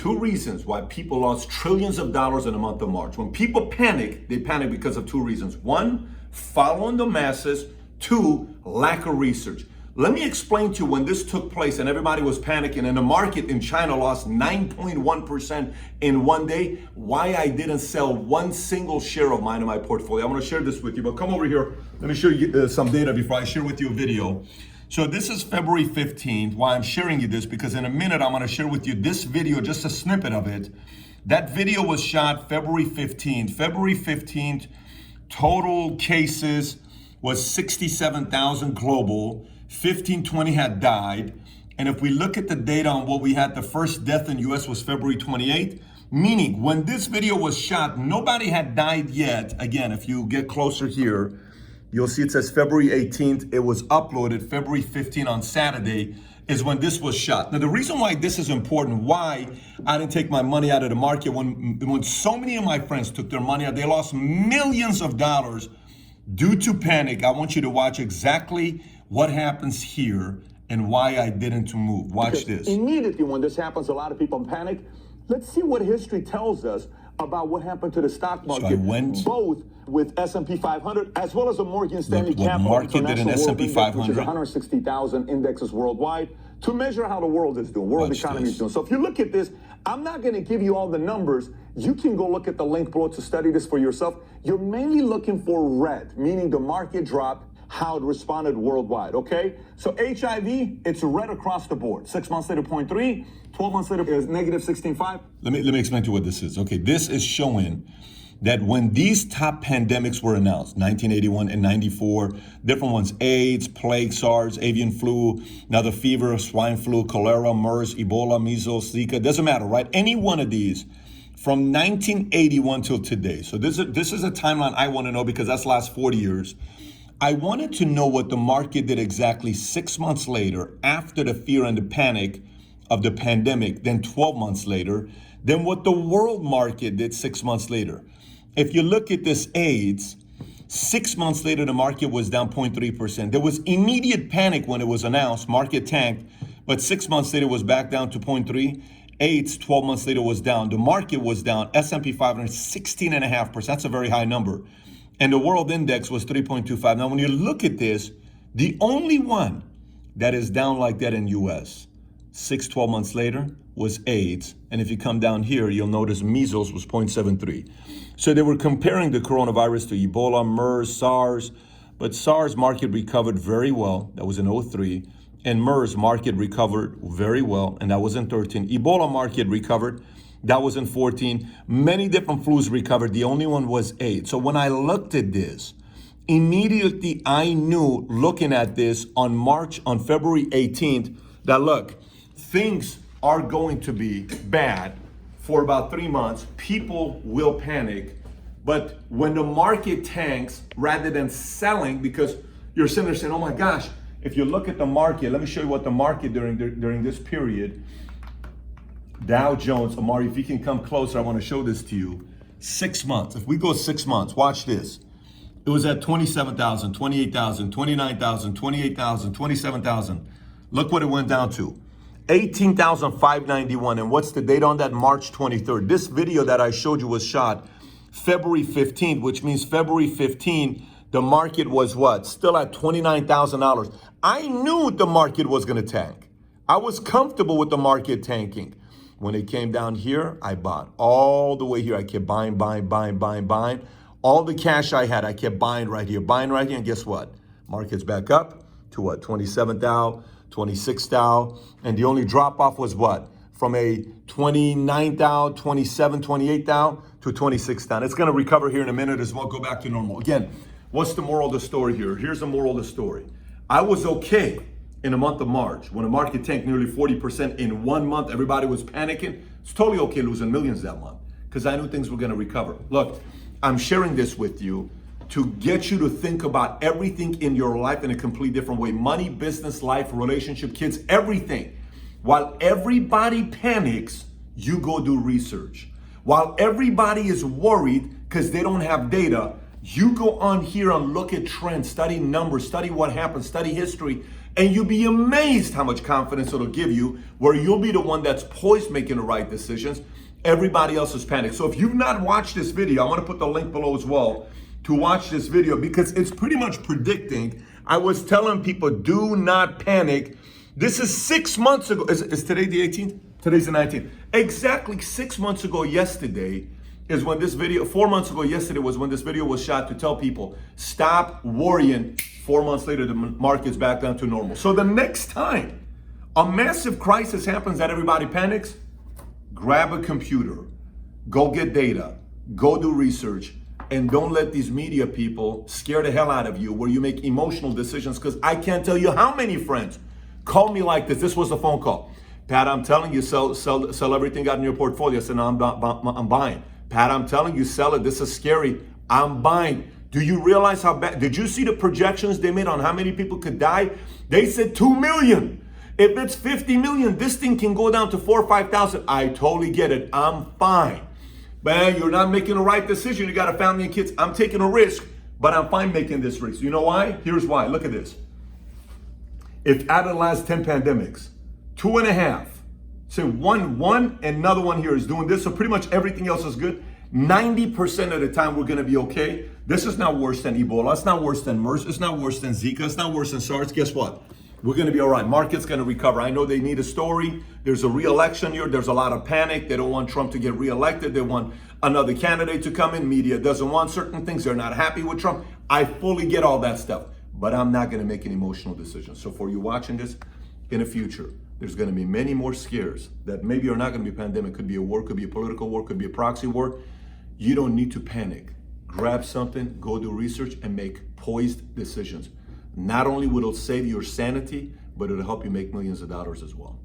two reasons why people lost trillions of dollars in the month of March. When people panic, they panic because of two reasons. One, following the masses. Two, lack of research. Let me explain to you when this took place and everybody was panicking and the market in China lost 9.1% in one day, why I didn't sell one single share of mine in my portfolio. I'm going to share this with you, but come over here. Let me show you some data before I share with you a video. So this is February 15th. Why I'm sharing you this, because in a minute I'm going to share with you this video, just a snippet of it. That video was shot February 15th. February 15th, total cases was 67,000 global. 1520 had died. And if we look at the data on what we had, the first death in US was February 28th, meaning when this video was shot, nobody had died yet. Again, if you get closer here, you'll see it says February 18th. It was uploaded February 15th on Saturday is when this was shot. Now, the reason why this is important, why I didn't take my money out of the market when so many of my friends took their money out, they lost millions of dollars due to panic. I want you to watch exactly what happens here and why I didn't move. Watch this. Immediately when this happens, a lot of people panic. Let's see what history tells us about what happened to the stock market, So I went both with S&P 500 as well as the Morgan Stanley what Capital market did an International S&P World Index, which is 500? 160,000 indexes worldwide, to measure how the world is doing, world Watch economy this. is doing. So if you look at this, I'm not going to give you all the numbers. You can go look at the link below to study this for yourself. You're mainly looking for red, meaning the market dropped, how it responded worldwide, okay? So HIV, it's red across the board. 6 months later, 0.3. 12 months later, is negative 16.5. Let me explain to you what this is. Okay, this is showing that when these top pandemics were announced, 1981 and 94, different ones, AIDS, plague, SARS, avian flu, now the fever, swine flu, cholera, MERS, Ebola, measles, Zika, doesn't matter, right? Any one of these from 1981 till today. So this is a timeline I want to know because that's the last 40 years. I wanted to know what the market did exactly 6 months later after the fear and the panic of the pandemic, then 12 months later, then what the world market did 6 months later. If you look at this AIDS, 6 months later, the market was down 0.3%. There was immediate panic when it was announced, market tanked, but 6 months later was back down to 0.3. AIDS, 12 months later was down. The market was down, S&P 500, 16.5%. That's a very high number. And the world index was 3.25. Now, when you look at this, the only one that is down like that in US, 12 months later, was AIDS. And if you come down here, you'll notice measles was 0.73. So they were comparing the coronavirus to Ebola, MERS, SARS, but SARS market recovered very well. That was in 03. And MERS market recovered very well, and that was in 13. Ebola market recovered. That was in 14. Many different flus recovered. The only one was AIDS. So when I looked at this, immediately I knew, looking at this on February 18th, that look, things are going to be bad for about 3 months. People will panic. But when the market tanks, rather than selling, because you're sitting there saying, oh my gosh, if you look at the market, let me show you what the market during this period, Dow Jones, Amari, if you can come closer, I want to show this to you. 6 months. If we go 6 months, watch this. It was at 27,000, 28,000, 29,000, 28,000, 27,000. Look what it went down to. 18,591. And what's the date on that? March 23rd. This video that I showed you was shot February 15th, which means February 15th, the market was what? Still at $29,000. I knew the market was going to tank. I was comfortable with the market tanking. When it came down here, I bought all the way here. I kept buying. All the cash I had, I kept buying right here. And guess what? Market's back up to what? 27,000, 26,000. And the only drop off was what? From a 29,000, 27, 28,000 to 26,000. It's going to recover here in a minute as well, go back to normal. Again, what's the moral of the story here? Here's the moral of the story. I was okay in the month of March, when the market tanked nearly 40% in 1 month, everybody was panicking. It's totally okay losing millions that month because I knew things were going to recover. Look, I'm sharing this with you to get you to think about everything in your life in a completely different way. Money, business, life, relationship, kids, everything. While everybody panics, you go do research. While everybody is worried because they don't have data, you go on here and look at trends, study numbers, study what happened, study history, And you'll be amazed how much confidence it'll give you, where you'll be the one that's poised making the right decisions. Everybody else is panicked. So if you've not watched this video, I'm gonna put the link below as well to watch this video, because it's pretty much predicting. I was telling people, do not panic. This is 6 months ago. Is today the 18th? Today's the 19th. Exactly 6 months ago yesterday is when this video, 4 months ago yesterday was when this video was shot, to tell people, stop worrying. 4 months later, the market's back down to normal. So the next time a massive crisis happens that everybody panics, grab a computer, go get data, go do research, and don't let these media people scare the hell out of you where you make emotional decisions. Because I can't tell you how many friends call me like this. This was the phone call. Pat, I'm telling you, sell everything out in your portfolio. I said, no, I'm buying. Pat, I'm telling you, sell it. This is scary. I'm buying. Do you realize how bad? Did you see the projections they made on how many people could die? They said 2 million. If it's 50 million, this thing can go down to 4,000 or 5,000. I totally get it. I'm fine. Man, you're not making the right decision. You got a family and kids. I'm taking a risk, but I'm fine making this risk. You know why? Here's why. Look at this. If out of the last 10 pandemics, 2.5, say one, and another one here is doing this, so pretty much everything else is good, 90% of the time we're gonna be okay. This is not worse than Ebola. It's not worse than MERS. It's not worse than Zika. It's not worse than SARS. Guess what? We're gonna be all right. Market's gonna recover. I know they need a story. There's a re-election here. There's a lot of panic. They don't want Trump to get re-elected. They want another candidate to come in. Media doesn't want certain things. They're not happy with Trump. I fully get all that stuff, but I'm not gonna make an emotional decision. So for you watching this, in the future, there's gonna be many more scares that maybe are not gonna be a pandemic. Could be a war, could be a political war, could be a proxy war. You don't need to panic. Grab something, go do research, and make poised decisions. Not only will it save your sanity, but it'll help you make millions of dollars as well.